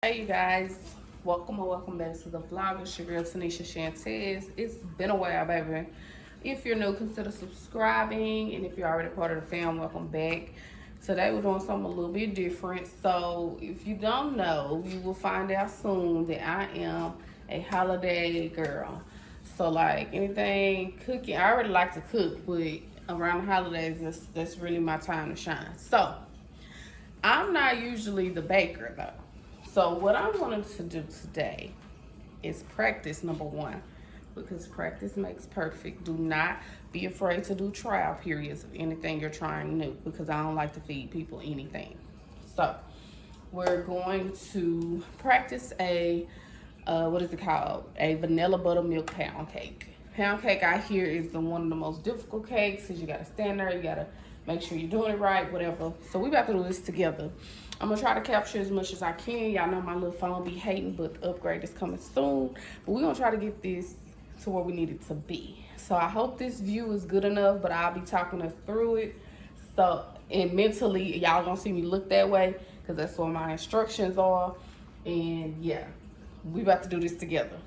Hey you guys, welcome or welcome back to the vlog. It's your girl Tanishashantez. It's been a while, baby. If you're new, consider subscribing, and if you're already part of the fam, welcome back. Today we're doing something a little bit different. So if you don't know, you will find out soon that I am a holiday girl. So like anything cooking, I already like to cook, but around the holidays, that's really my time to shine. So I'm not usually the baker though. So what I wanted to do today is practice number one, because practice makes perfect. Do not be afraid to do trial periods of anything you're trying new, because I don't like to feed people anything. So we're going to practice a, what is it called? A vanilla buttermilk pound cake. Pound cake I hear is one of the most difficult cakes, because you gotta stand there, you gotta make sure you're doing it right, whatever. So we about to do this together. I'm gonna try to capture as much as I can. Y'all know my little phone be hating, but the upgrade is coming soon. But we're gonna try to get this to where we need it to be. So I hope this view is good enough, but I'll be talking us through it. So, and mentally, y'all gonna see me look that way, because that's what my instructions are. And yeah, we about to do this together.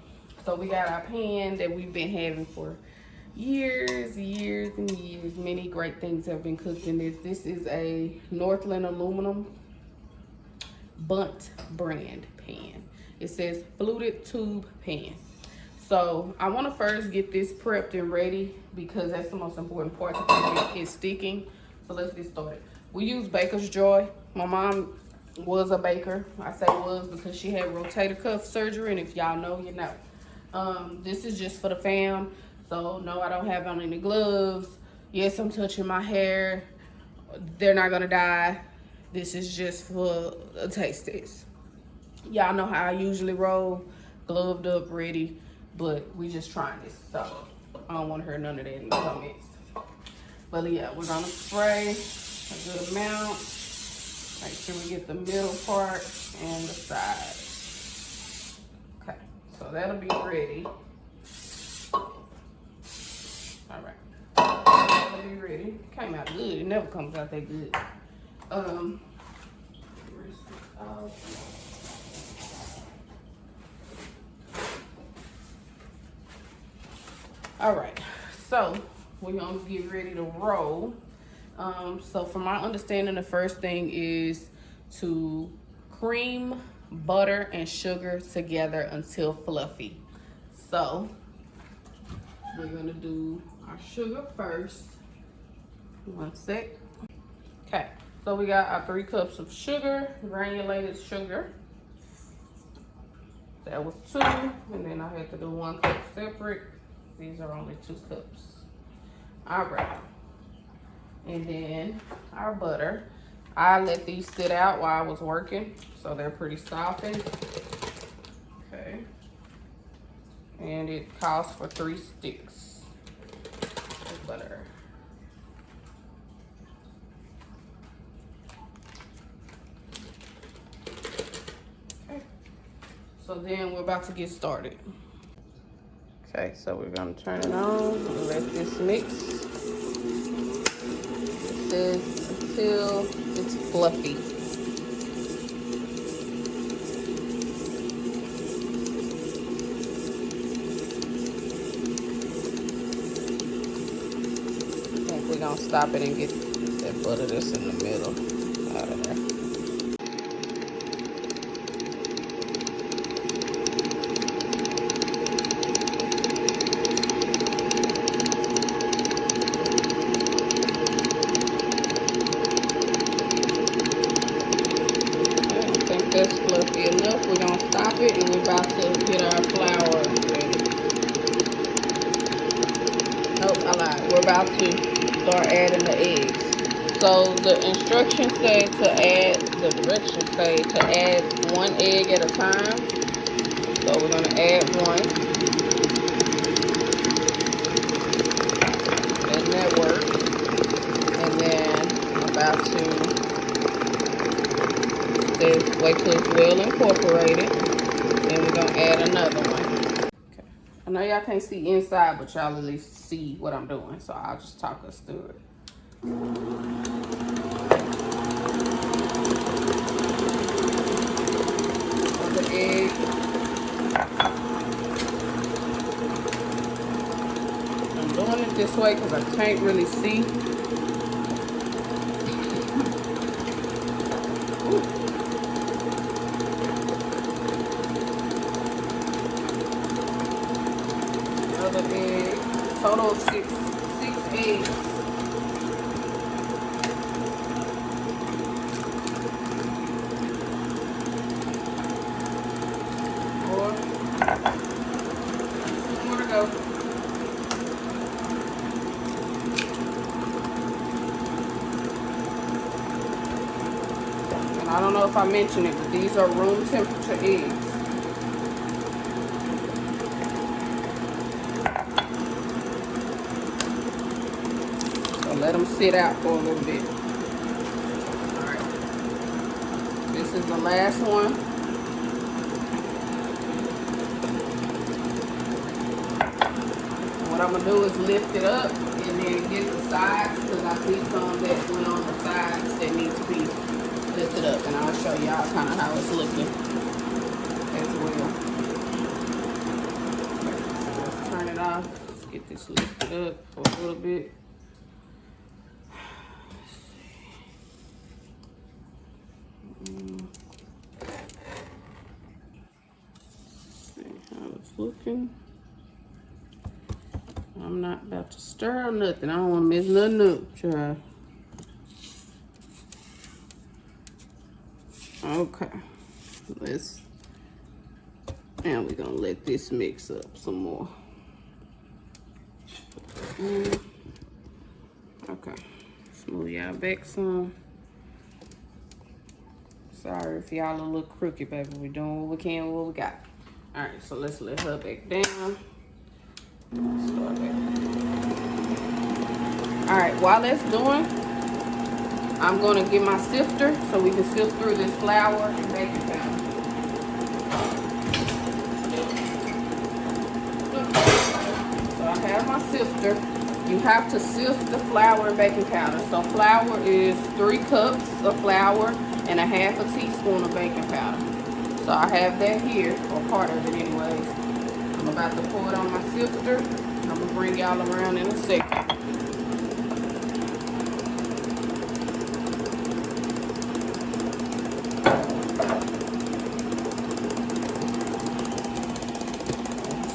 So we got our pan that we've been having for years and years. Many great things have been cooked in this. This is a Northland aluminum Bundt brand pan. It says fluted tube pan. So I want to first get this prepped and ready, because that's the most important part to keep it sticking. So let's get started. We use Baker's Joy. My mom was a baker. I say was because she had rotator cuff surgery, and if y'all know, you know. This is just for the fam. So no, I don't have on any gloves. Yes, I'm touching my hair. They're not gonna die. This is just for a taste test. Y'all know how I usually roll, gloved up, ready, but we just trying this. So I don't want to hear none of that in the comments. But yeah, we're gonna spray a good amount. Make sure we get the middle part and the side. Okay, so that'll be ready. All right, that'll be ready. Came out good. It never comes out that good. All right, so we're gonna get ready to roll. So from my understanding, the first thing is to cream, butter, and sugar together until fluffy. So we're gonna do our sugar first. One sec. Okay, so we got our 3 cups of sugar, granulated sugar. That was 2, and then I had to do 1 cup separate. These are only 2 cups. All right, and then our butter. I let these sit out while I was working, so they're pretty softened. Okay, and it calls for 3 sticks of butter. So then we're about to get started. Okay, so we're gonna turn it on and let this mix. It says until it's fluffy. I think we're gonna stop it and get that butter that's in the middle out of there. That's fluffy enough. We're gonna stop it, and we're about to get our flour ready. Nope, I lied. We're about to start adding the eggs. So the instructions say to add, the directions say to add 1 egg at a time. So we're gonna add 1. Letting that work. And then I'm about to wait till it's well incorporated. Then we're gonna add another one. Okay. I know y'all can't see inside, but y'all at least see what I'm doing. So I'll just talk us through it. this way because I can't really see. Another egg. Total of six eggs. More to go. And I don't know if I mentioned it, but these are room temperature eggs. So let them sit out for a little bit. Alright. This is the last one. What I'm going to do is lift it up and then get the sides, because I see some that went on the sides that need to be lifted up, and I'll show y'all kind of how it's looking as well. So let's turn it off. Let's get this lifted up for a little bit. See how it's looking. I'm not about to stir or nothing. I don't want to mess nothing up, child. Okay. And we're going to let this mix up some more. Okay. Smooth y'all back some. Sorry if y'all a little crooked, baby. We're doing what we can with what we got. Alright, so let's let her back down. Start back. Alright, while that's doing, I'm going to get my sifter so we can sift through this flour and baking powder. So I have my sifter. You have to sift the flour and baking powder. So flour is 3 cups of flour and a half a teaspoon of baking powder. So I have that here, or part of it anyways. I'm about to pour it on my sifter. I'm going to bring y'all around in a second.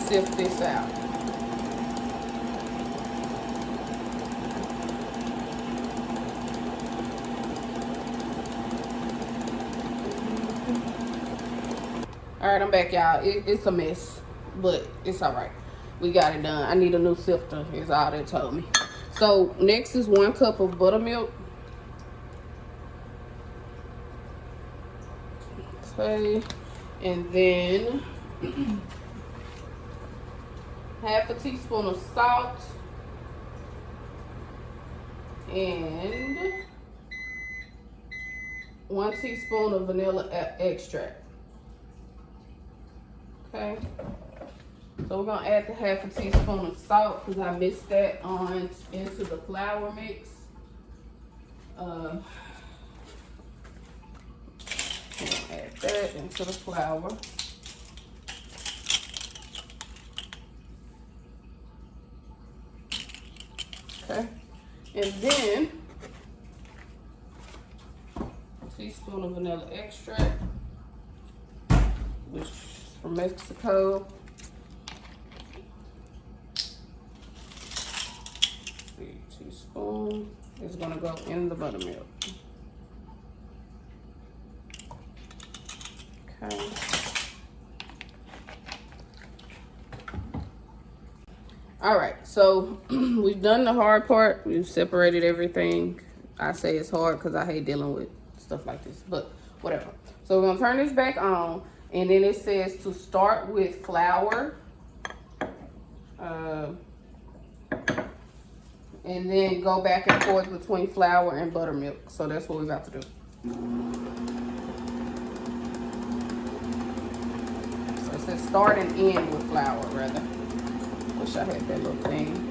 Sift this out. Alright, I'm back, y'all. It's a mess, but it's alright. We got it done. I need a new sifter, is all they told me. So, next is 1 cup of buttermilk. Okay, and then half a teaspoon of salt and 1 teaspoon of vanilla extract. Okay, so we're gonna add the half a teaspoon of salt because I mixed that on into the flour mix. Add that into the flour. Okay, and then a teaspoon of vanilla extract, which is from Mexico. 3 teaspoons is gonna go in the buttermilk. Okay. All right, so we've done the hard part. We've separated everything. I say it's hard because I hate dealing with stuff like this, but whatever. So we're gonna turn this back on, and then it says to start with flour, and then go back and forth between flour and buttermilk. So that's what we're about to do. So it says start and end with flour, rather. Wish I had that little thing.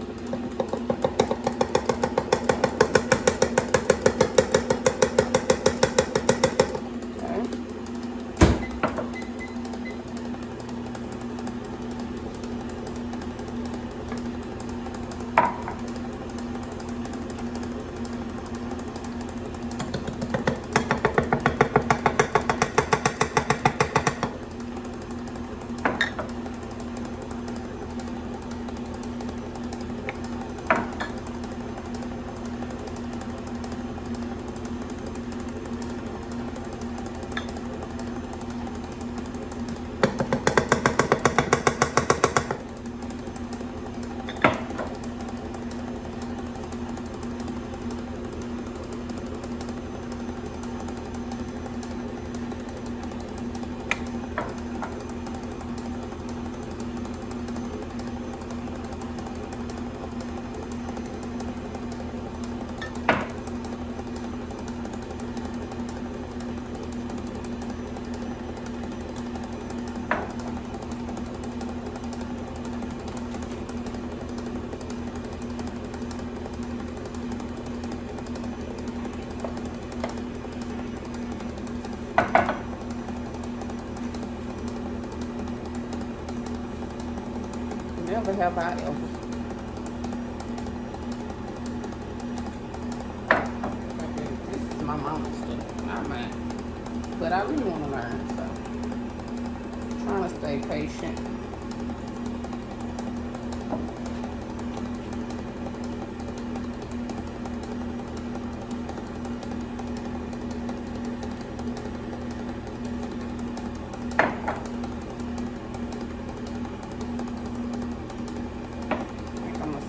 Okay. Never have I ever. This is my mama's stuff, not mine. But I really want to learn, so I'm trying to stay patient.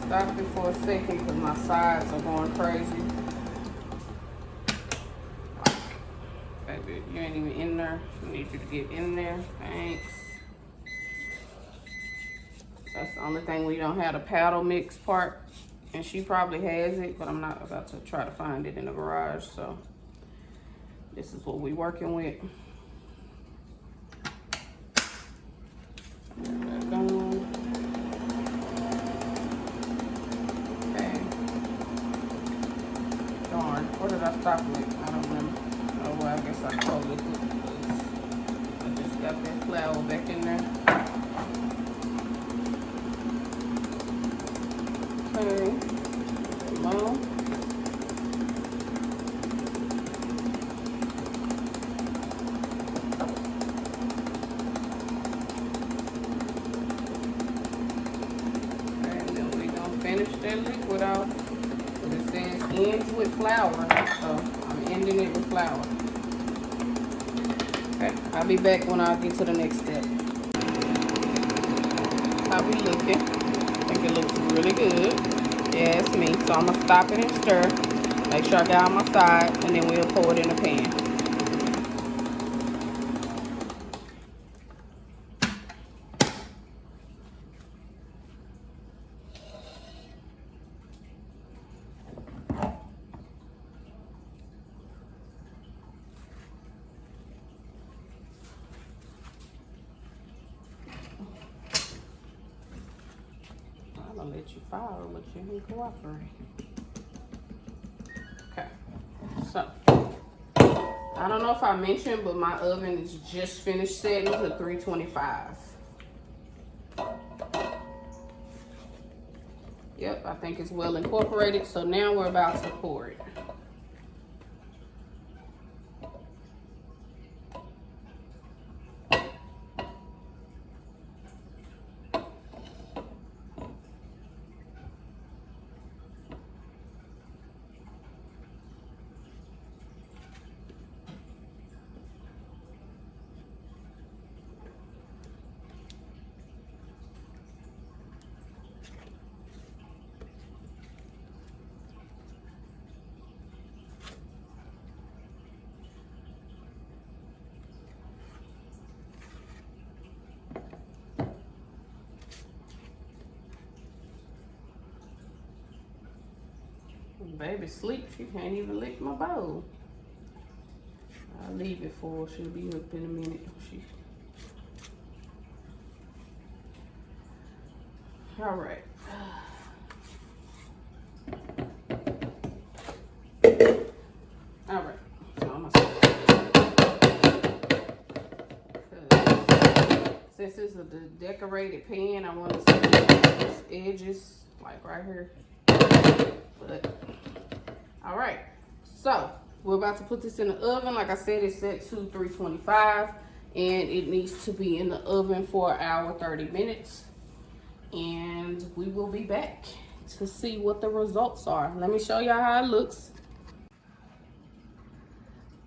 Stop it for a second because my sides are going crazy. Baby, you ain't even in there. I need you to get in there. Thanks. That's the only thing we don't have the paddle mix part. And she probably has it, but I'm not about to try to find it in the garage. So this is what we're working with. What did I stop with? I don't remember. Oh, well, I guess I totally put this. I just got that flour back in there. Okay. Come on. And then we're going to finish that liquid off. It says ends with flour, so I'm ending it with flour. Okay, I'll be back when I get to the next step. How we looking? I think it looks really good. Yeah, it's me. So I'm gonna stop it and stir. Make sure I got on my sides, and then we'll pour it in the pan. I'm gonna let you follow, but you ain't cooperate. Okay, so I don't know if I mentioned, but my oven is just finished setting to 325. Yep, I think it's well incorporated. So now we're about to pour it. Baby sleep, she can't even lick my bowl. I'll leave it for her. She'll be up in a minute. All right. All right. So I'm gonna since this is a decorated pan, I want to see these edges, like right here. But all right, so we're about to put this in the oven. Like I said, it's set to 325, and it needs to be in the oven for 1 hour 30 minutes. And we will be back to see what the results are. Let me show y'all how it looks.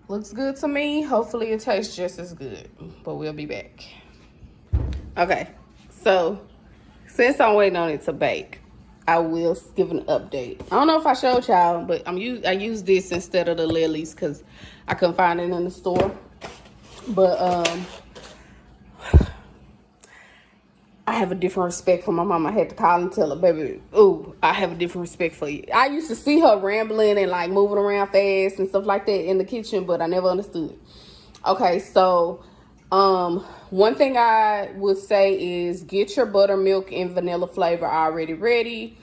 Looks good to me. Hopefully it tastes just as good, but we'll be back. Okay, so since I'm waiting on it to bake, I will give an update. I don't know if I showed y'all, but I use this instead of the lilies because I couldn't find it in the store. But I have a different respect for my mom. I had to call and tell her, baby, ooh, I have a different respect for you. I used to see her rambling and like moving around fast and stuff like that in the kitchen, but I never understood. Okay, so one thing I would say is get your buttermilk and vanilla flavor already ready.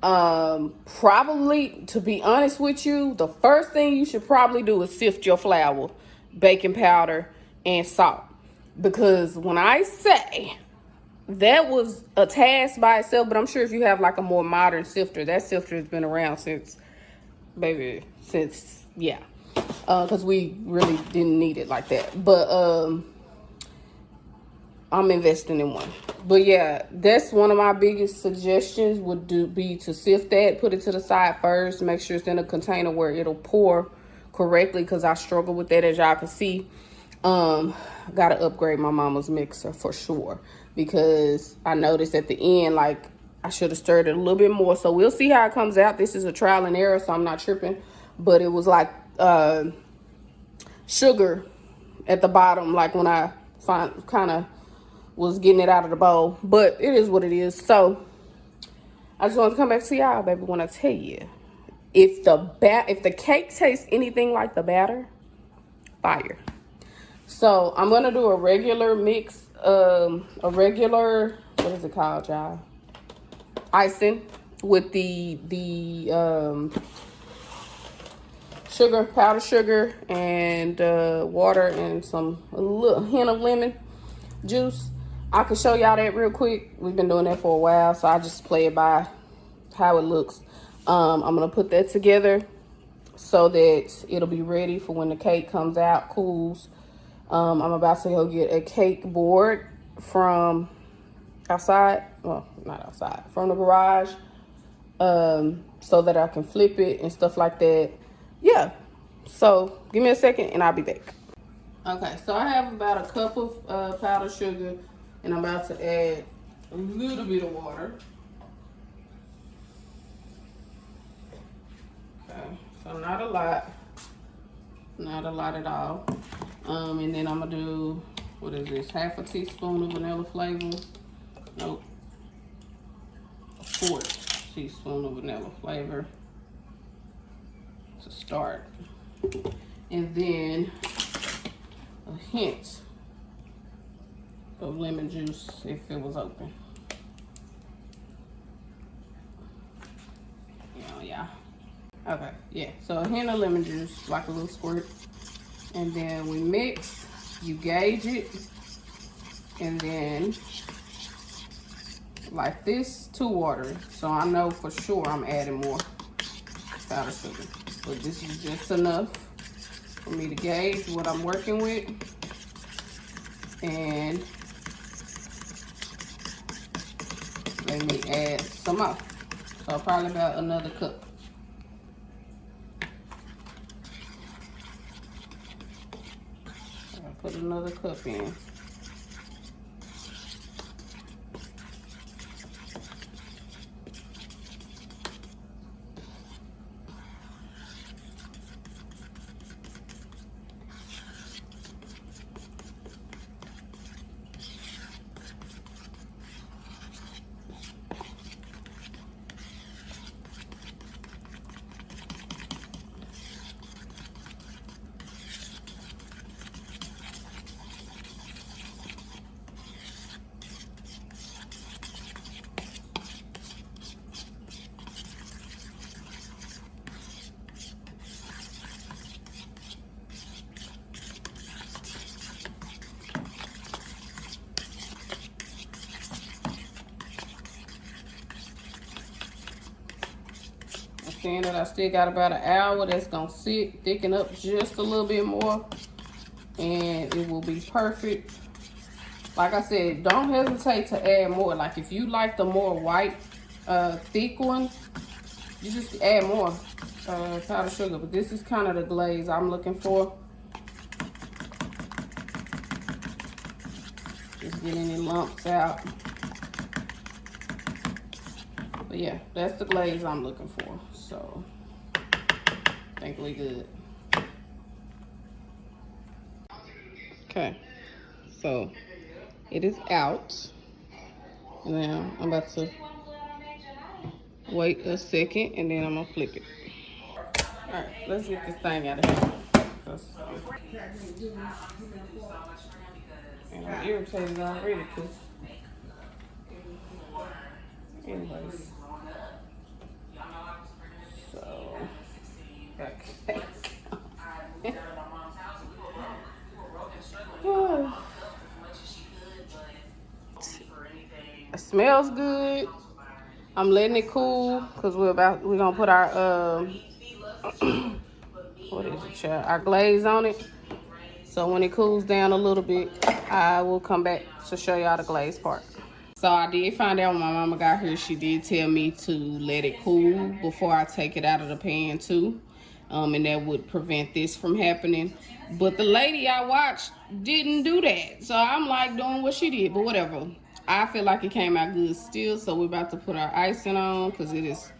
Probably, to be honest with you, the first thing you should probably do is sift your flour, baking powder, and salt. Because when I say that was a task by itself, but I'm sure if you have like a more modern sifter, that sifter has been around since, yeah. Because we really didn't need it like that. But I'm investing in one. But yeah, that's one of my biggest suggestions would be to sift that, put it to the side first, make sure it's in a container where it'll pour correctly, because I struggle with that, as y'all can see. Gotta upgrade my mama's mixer for sure, because I noticed at the end, like, I should have stirred it a little bit more. So we'll see how it comes out. This is a trial and error, so I'm not tripping. But it was like sugar at the bottom, like when I kind of was getting it out of the bowl. But it is what it is. So I just want to come back to y'all, baby, when I tell you, if the cake tastes anything like the batter, fire. So I'm gonna do a regular mix, what is it called, y'all? Icing with the sugar, powdered sugar, and water, and a little hint of lemon juice. I can show y'all that real quick. We've been doing that for a while, so I just play it by how it looks. I'm gonna put that together so that it'll be ready for when the cake comes out, cools. I'm about to go get a cake board from outside. Well, not outside, from the garage, so that I can flip it and stuff like that. Yeah, so give me a second and I'll be back. Okay, so I have about a cup of powdered sugar, and I'm about to add a little bit of water. Okay, so not a lot at all. And then I'm gonna do, what is this, half a teaspoon of vanilla flavor. Nope, a 1/4 teaspoon of vanilla flavor to start. And then a hint of lemon juice if it was open. Yeah. Okay, yeah, so a hint of lemon juice, like a little squirt. And then we mix, you gauge it, and then like this to water. So I know for sure I'm adding more powdered sugar, but this is just enough for me to gauge what I'm working with. And let me add some more. So probably about another cup. I'll put another cup in. Seeing that I still got about an hour, that's gonna sit, thicken up just a little bit more, and it will be perfect. Like I said, don't hesitate to add more. Like if you like the more white, thick one, you just add more powdered sugar. But this is kind of the glaze I'm looking for. Just get any lumps out. But yeah, that's the glaze I'm looking for. So I think we good. Okay, so it is out. Now I'm about to wait a second, and then I'm gonna flip it. All right, let's get this thing out of here. And I'm irritated already because, anyways. So, okay. smells good. I'm letting it cool because we're gonna put our what is it, child? Our glaze on it. So when it cools down a little bit, I will come back to show y'all the glaze part. So I did find out when my mama got here, she did tell me to let it cool before I take it out of the pan too. And that would prevent this from happening. But the lady I watched didn't do that. So I'm like doing what she did, but whatever. I feel like it came out good still. So we're about to put our icing on because it is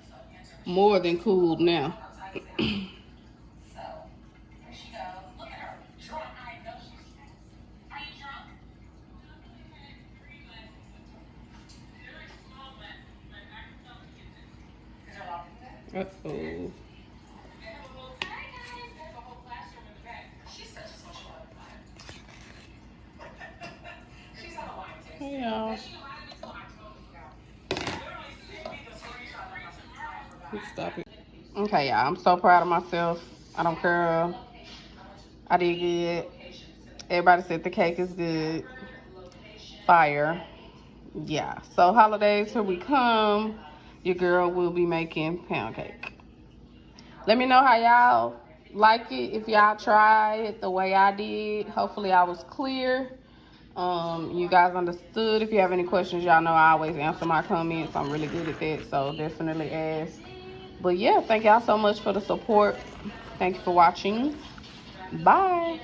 more than cooled now. Uh-oh. Hey, y'all. Stop it. Okay, y'all. I'm so proud of myself. I don't care. I did good. Everybody said the cake is good. Fire. Yeah. So holidays, here we come. Your girl will be making pound cake. Let me know how y'all like it. If y'all try it the way I did. Hopefully I was clear. You guys understood. If you have any questions, y'all know I always answer my comments. I'm really good at that, so definitely ask. But yeah, thank y'all so much for the support. Thank you for watching. Bye.